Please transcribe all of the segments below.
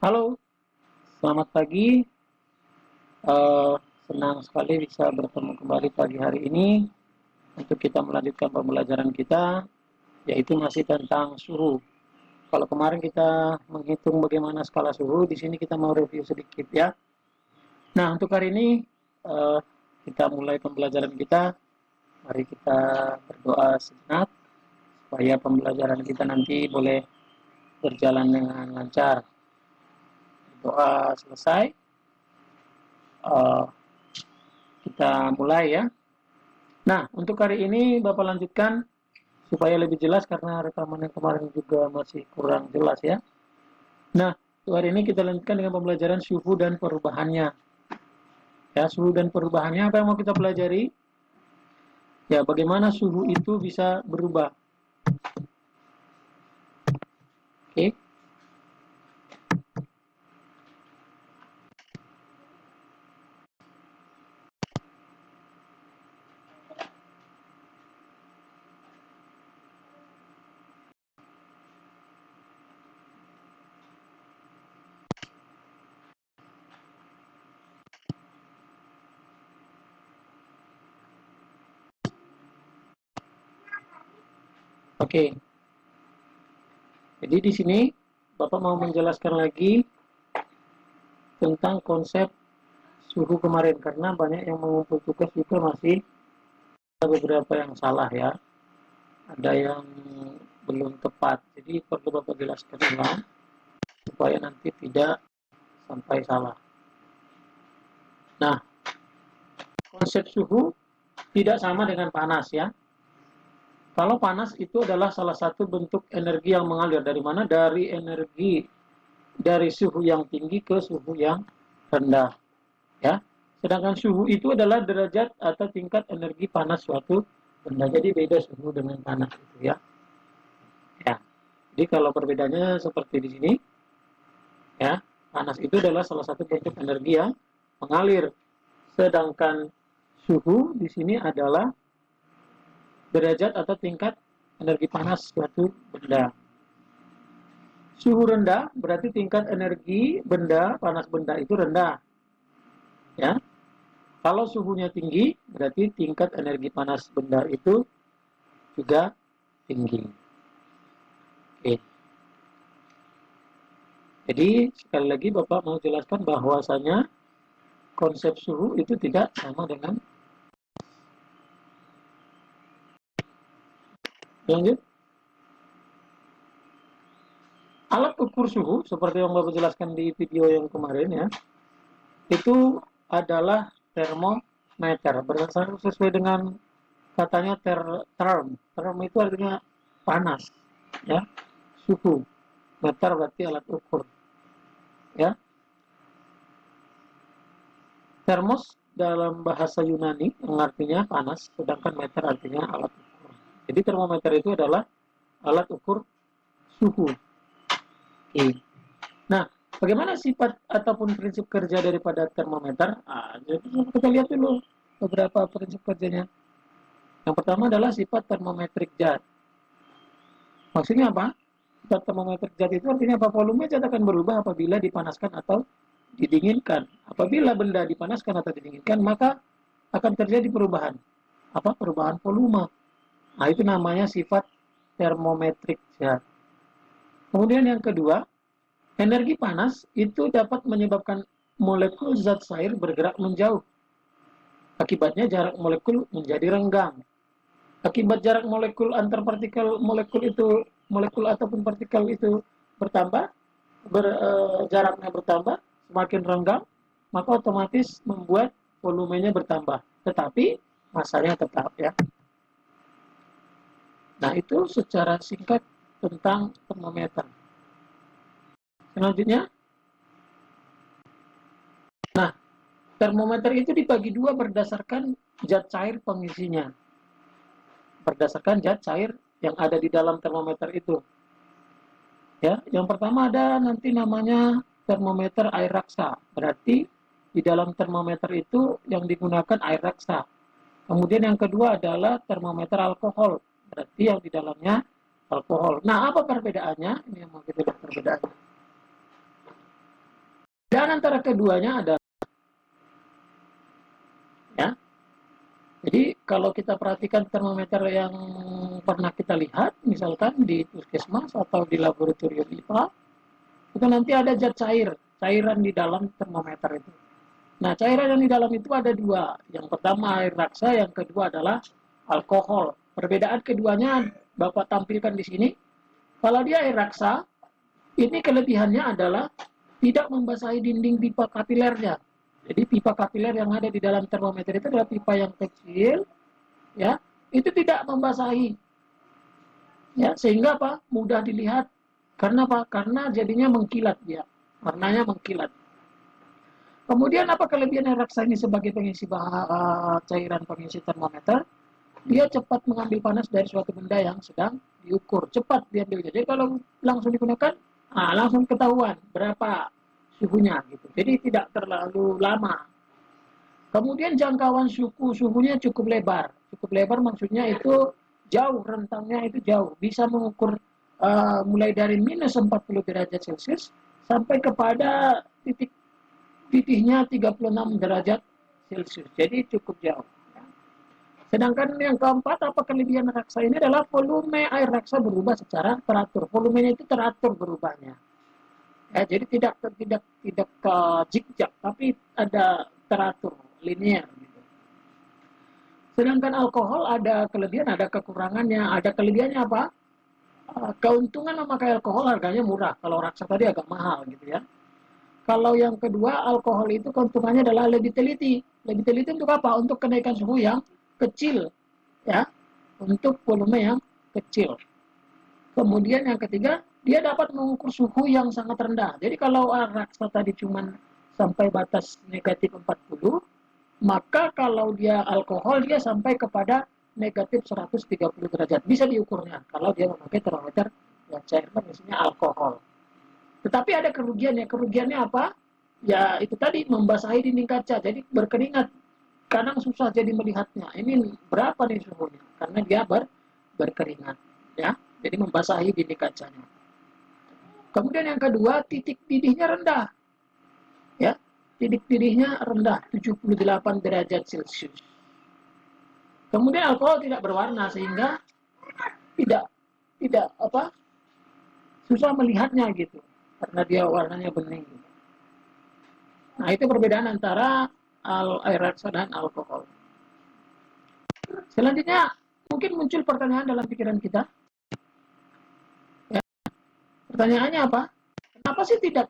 Halo, selamat pagi. Eh, Senang sekali bisa bertemu kembali pagi hari ini untuk kita melanjutkan pembelajaran kita, yaitu masih tentang suhu. Kalau kemarin kita menghitung bagaimana skala suhu, di sini kita mau review sedikit ya. Nah, untuk hari ini eh, kita mulai pembelajaran kita. Mari kita berdoa sejenak supaya pembelajaran kita nanti boleh berjalan dengan lancar. Doa selesai, eh, kita mulai ya. Nah, untuk hari ini Bapak lanjutkan supaya lebih jelas karena rekaman yang kemarin juga masih kurang jelas ya. Nah, untuk hari ini kita lanjutkan dengan pembelajaran suhu dan perubahannya. Ya, suhu dan perubahannya apa yang mau kita pelajari? Ya, bagaimana suhu itu bisa berubah. Oke. Oke. Jadi di sini Bapak mau menjelaskan lagi tentang konsep suhu kemarin karena banyak yang mengumpul tugas juga masih ada beberapa yang salah ya. Ada yang belum tepat. Jadi perlu Bapak jelaskan ulang supaya nanti tidak sampai salah. Nah, konsep suhu tidak sama dengan panas ya. Kalau panas itu adalah salah satu bentuk energi yang mengalir dari mana? Dari energi dari suhu yang tinggi ke suhu yang rendah ya. Sedangkan suhu itu adalah derajat atau tingkat energi panas suatu benda. Jadi beda suhu dengan panas itu ya. Ya. Jadi kalau perbedaannya seperti di sini ya, panas itu adalah salah satu bentuk energi yang mengalir. Sedangkan suhu di sini adalah derajat atau tingkat energi panas suatu benda. Suhu rendah berarti tingkat energi benda, panas benda itu rendah. Ya. Kalau suhunya tinggi, berarti tingkat energi panas benda itu juga tinggi. Oke. Jadi sekali lagi Bapak mau jelaskan bahwasanya konsep suhu itu tidak sama dengan lanjut. Alat ukur suhu seperti yang Bapak jelaskan di video yang kemarin ya, itu adalah termometer. Berdasarkan sesuai dengan katanya term itu artinya panas ya, suhu. Meter berarti alat ukur ya. Termos dalam bahasa Yunani yang artinya panas, sedangkan meter artinya alat ukur. Jadi termometer itu adalah alat ukur suhu. Oke. Nah, bagaimana sifat ataupun prinsip kerja daripada termometer? Jadi kita lihat dulu beberapa prinsip kerjanya. Yang pertama adalah sifat thermometric jet. Maksudnya apa? Sifat thermometric jet itu artinya apa? Volume jet akan berubah apabila dipanaskan atau didinginkan. Apabila benda dipanaskan atau didinginkan, maka akan terjadi perubahan. Apa? Perubahan volume. Nah, itu namanya sifat thermometric jet. Kemudian yang kedua, energi panas itu dapat menyebabkan molekul zat cair bergerak menjauh. Akibatnya jarak molekul menjadi renggang. Akibat jarak molekul antar partikel molekul ataupun partikel itu bertambah, jaraknya bertambah, semakin renggang, maka otomatis membuat volumenya bertambah. Tetapi masanya tetap ya. Nah, itu secara singkat tentang termometer. Selanjutnya, nah, termometer itu dibagi dua berdasarkan zat cair pengisinya. Berdasarkan zat cair yang ada di dalam termometer itu. Ya, yang pertama ada nanti namanya termometer air raksa. Berarti di dalam termometer itu yang digunakan air raksa. Kemudian yang kedua adalah termometer alkohol. Berarti yang di dalamnya alkohol. Nah, apa perbedaannya? Ini yang mau kita lihat perbedaannya. Perbedaan antara keduanya adalah, ya, jadi kalau kita perhatikan termometer yang pernah kita lihat, misalkan di puskesmas atau di laboratorium IPA, itu nanti ada zat cairan di dalam termometer itu. Nah, cairan yang di dalam itu ada dua. Yang pertama air raksa, yang kedua adalah alkohol. Perbedaan keduanya Bapak tampilkan di sini. Kalau dia air raksa, ini kelebihannya adalah tidak membasahi dinding pipa kapilernya. Jadi pipa kapiler yang ada di dalam termometer itu adalah pipa yang kecil, ya, itu tidak membasahi, ya, sehingga apa? Mudah dilihat. Karena apa? Karena jadinya mengkilat dia, warnanya mengkilat. Kemudian apa kelebihan raksa ini sebagai pengisi cairan pengisi termometer? Dia cepat mengambil panas dari suatu benda yang sedang diukur, cepat diambil. Jadi kalau langsung digunakan, langsung ketahuan berapa suhunya gitu. Jadi tidak terlalu lama. Kemudian jangkauan suhunya cukup lebar. Cukup lebar maksudnya itu jauh, rentangnya itu jauh. Bisa mengukur mulai dari minus 40 derajat Celcius sampai kepada titiknya 36 derajat Celcius. Jadi cukup jauh. Sedangkan yang keempat, apa kelebihan raksa ini adalah volume air raksa berubah secara teratur. Volumenya itu teratur berubahnya. Ya, jadi tidak ke zigzag, tapi ada teratur, linear. Gitu. Sedangkan alkohol ada kelebihan, ada kekurangannya. Ada kelebihannya apa? Keuntungan memakai alkohol harganya murah. Kalau raksa tadi agak mahal, gitu ya. Kalau yang kedua, alkohol itu keuntungannya adalah lebih teliti. Lebih teliti untuk apa? Untuk kenaikan suhu yang kecil, ya, untuk volume yang kecil. Kemudian yang ketiga, dia dapat mengukur suhu yang sangat rendah. Jadi kalau raksa tadi cuma sampai batas negatif 40, maka kalau dia alkohol dia sampai kepada negatif 130 derajat. Bisa diukurnya kalau dia memakai termometer yang cairnya misalnya alkohol. Tetapi ada kerugiannya. Kerugiannya apa? Ya itu tadi, membasahi dinding kaca. Jadi berkeringat. Kadang susah jadi melihatnya. Ini berapa nih suhunya? Karena dia berkeringat. Ya, jadi membasahi dinding kacanya. Kemudian yang kedua, titik didihnya rendah. Ya, titik didihnya rendah, 78 derajat Celcius. Kemudian alkohol tidak berwarna sehingga tidak apa? Susah melihatnya gitu. Karena dia warnanya bening. Nah, itu perbedaan antara air raksa dan alkohol. Selanjutnya, mungkin muncul pertanyaan dalam pikiran kita. Ya, pertanyaannya apa? Kenapa sih tidak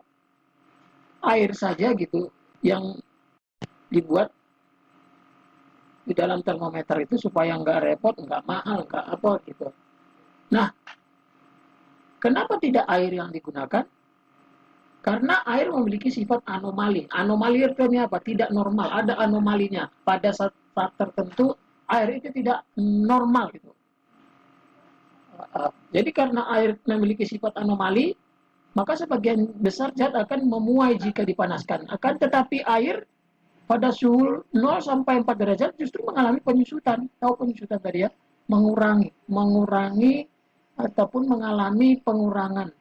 air saja gitu yang dibuat di dalam termometer itu supaya nggak repot, nggak mahal, nggak apa gitu. Nah, kenapa tidak air yang digunakan? Karena air memiliki sifat anomali. Anomali artinya apa? Tidak normal. Ada anomalinya. Pada saat tertentu air itu tidak normal gitu. Jadi karena air memiliki sifat anomali, maka sebagian besar zat akan memuai jika dipanaskan. Akan tetapi air pada suhu 0 sampai 4 derajat justru mengalami penyusutan. Tahu penyusutan tadi ya? Mengurangi ataupun mengalami pengurangan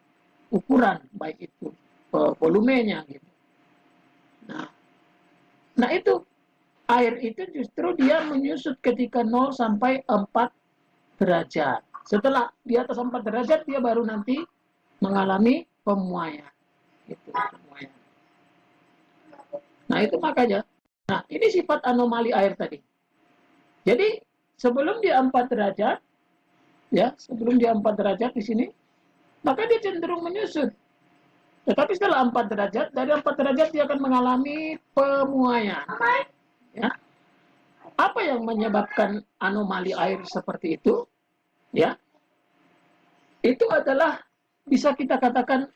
ukuran, baik itu volumenya gitu. Nah itu air itu justru dia menyusut ketika 0 sampai 4 derajat. Setelah di atas 4 derajat dia baru nanti mengalami pemuaian. Itu pemuaian. Nah itu makanya. Nah ini sifat anomali air tadi. Jadi sebelum dia 4 derajat, ya sebelum dia 4 derajat di sini, maka dia cenderung menyusut. Tetapi setelah 4 derajat, dari 4 derajat dia akan mengalami pemuaian. Ya. Apa yang menyebabkan anomali air seperti itu? Ya, itu adalah bisa kita katakan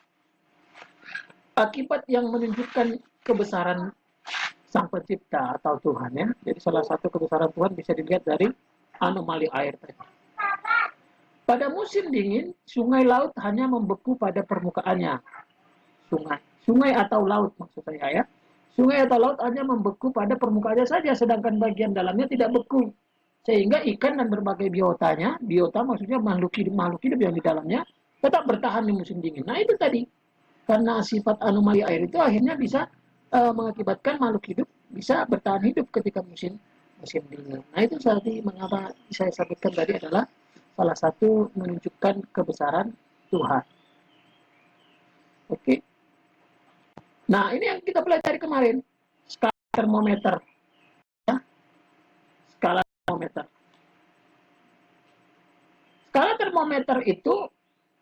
akibat yang menunjukkan kebesaran Sang Pencipta atau Tuhan ya. Jadi salah satu kebesaran Tuhan bisa dilihat dari anomali air tadi. Pada musim dingin, sungai laut hanya membeku pada permukaannya. Sungai atau laut maksud saya ya. Sungai atau laut hanya membeku pada permukaannya saja, sedangkan bagian dalamnya tidak beku. Sehingga ikan dan berbagai biota maksudnya makhluk hidup yang di dalamnya, tetap bertahan di musim dingin. Nah itu tadi, karena sifat anomali air itu akhirnya bisa mengakibatkan makhluk hidup bisa bertahan hidup ketika musim musim dingin. Nah itu tadi mengapa saya sebutkan tadi adalah salah satu menunjukkan kebesaran Tuhan. Oke. Nah ini yang kita pelajari kemarin, skala termometer, ya, skala termometer. Skala termometer itu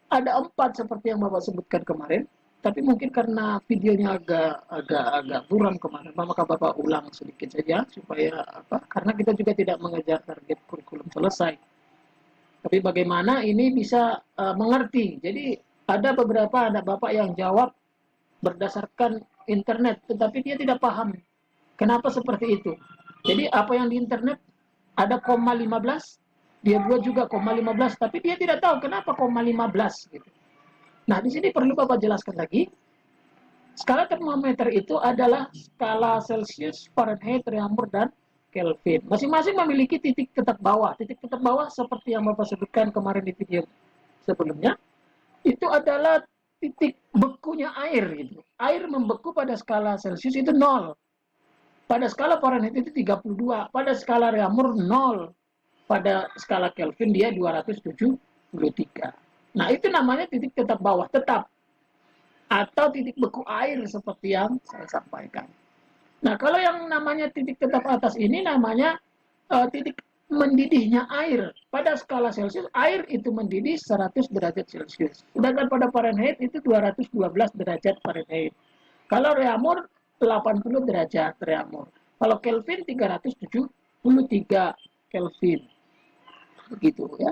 ada 4 seperti yang Bapak sebutkan kemarin, tapi mungkin karena videonya agak buram kemarin, maka Bapak ulang sedikit saja supaya apa? Karena kita juga tidak mengejar target kurikulum selesai. Tapi bagaimana ini bisa mengerti. Jadi ada beberapa anak Bapak yang jawab berdasarkan internet, tetapi dia tidak paham kenapa seperti itu. Jadi apa yang di internet ada koma 15, dia buat juga koma 15, tapi dia tidak tahu kenapa koma 15 gitu. Nah, di sini perlu Bapak jelaskan lagi. Skala termometer itu adalah skala Celsius, Fahrenheit, Reaumur, dan Kelvin. Masing-masing memiliki titik tetap bawah. Titik tetap bawah seperti yang Bapak sebutkan kemarin di video sebelumnya, itu adalah titik bekunya air gitu. Air membeku pada skala Celsius itu 0. Pada skala Fahrenheit itu 32. Pada skala Reaumur 0. Pada skala Kelvin dia 273. Nah, itu namanya titik tetap bawah, tetap. Atau titik beku air seperti yang saya sampaikan. Nah, kalau yang namanya titik tetap atas ini namanya titik mendidihnya air. Pada skala Celsius, air itu mendidih 100 derajat Celsius. Sedangkan pada Fahrenheit itu 212 derajat Fahrenheit. Kalau Reaumur 80 derajat Reaumur. Kalau Kelvin 373 Kelvin. Begitu ya.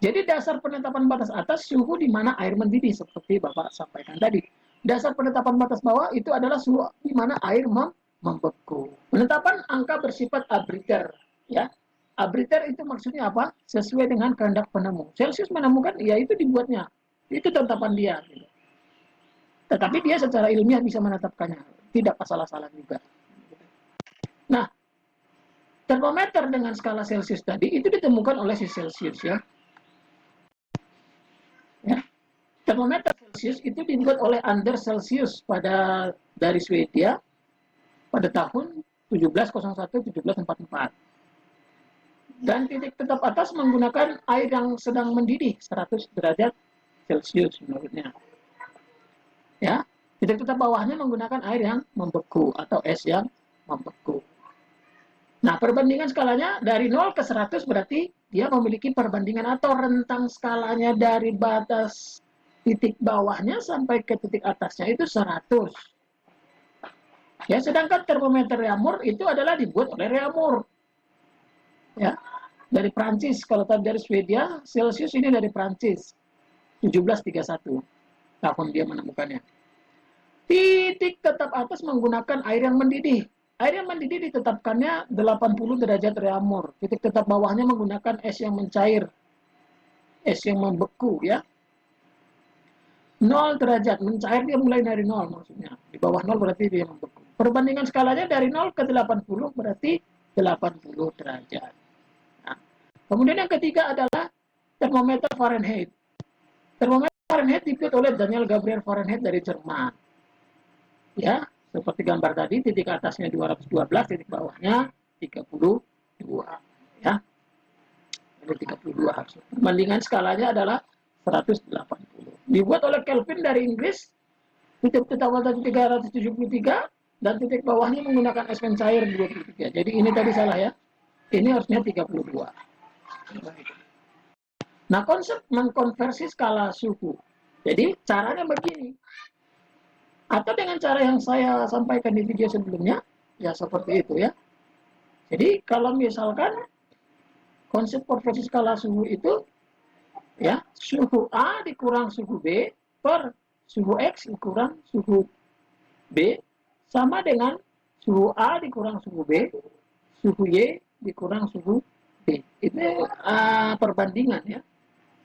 Jadi dasar penetapan batas atas suhu di mana air mendidih seperti Bapak sampaikan tadi. Dasar penetapan batas bawah itu adalah suhu di mana air membeku. Penetapan angka bersifat arbitrary, ya. Arbitrary itu maksudnya apa? Sesuai dengan kehendak penemu. Celsius menemukan, ya itu dibuatnya. Itu tetapan dia. Gitu. Tetapi dia secara ilmiah bisa menetapkannya. Tidak salah-salah juga. Nah, termometer dengan skala Celsius tadi itu ditemukan oleh si Celsius ya. Ya. Termometer Celsius itu dibuat oleh Anders Celsius dari Swedia pada tahun 1701-1744. Dan titik tetap atas menggunakan air yang sedang mendidih 100 derajat Celsius menurutnya. Ya, titik tetap bawahnya menggunakan air yang membeku atau es yang membeku. Nah, perbandingan skalanya dari 0 ke 100 berarti dia memiliki perbandingan atau rentang skalanya dari batas titik bawahnya sampai ke titik atasnya itu 100. Ya, sedangkan termometer Reaumur itu adalah dibuat oleh Reaumur. Ya, dari Prancis. Kalau tadi dari Swedia, Celsius ini dari Prancis. 1731 tahun dia menemukannya. Titik tetap atas menggunakan air yang mendidih. Air yang mendidih ditetapkannya 80 derajat Reaumur. Titik tetap bawahnya menggunakan es yang mencair. Es yang membeku ya. 0 derajat, mencair dia mulai dari 0 maksudnya. Di bawah 0 berarti dia membeku. Perbandingan skalanya dari 0 ke 80 berarti 80 derajat. Nah, kemudian yang ketiga adalah termometer Fahrenheit. Termometer Fahrenheit dibuat oleh Daniel Gabriel Fahrenheit dari Jerman. Ya, seperti gambar tadi, titik atasnya 212, titik bawahnya 32. Ya, ini 32 harusnya. Perbandingan skalanya adalah 180. Dibuat oleh Kelvin dari Inggris, titik utama tadi 373, dan titik bawahnya menggunakan es mencair 23. Jadi ini tadi salah ya. Ini harusnya 32. Nah, konsep mengkonversi skala suhu. Jadi caranya begini. Atau dengan cara yang saya sampaikan di video sebelumnya, ya seperti itu ya. Jadi kalau misalkan konsep konversi skala suhu itu ya suhu A dikurang suhu B per suhu X dikurang suhu B sama dengan suhu A dikurang suhu B, suhu Y dikurang suhu B. Itu perbandingan ya,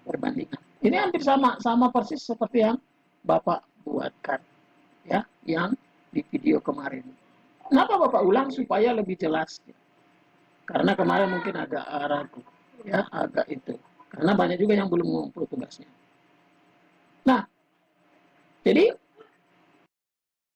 perbandingan. Ini hampir sama persis seperti yang Bapak buatkan ya, yang di video kemarin. Kenapa Bapak ulang supaya lebih jelas? Karena kemarin mungkin agak ragu ya, agak itu. Karena banyak juga yang belum mengumpul tugasnya. Nah, jadi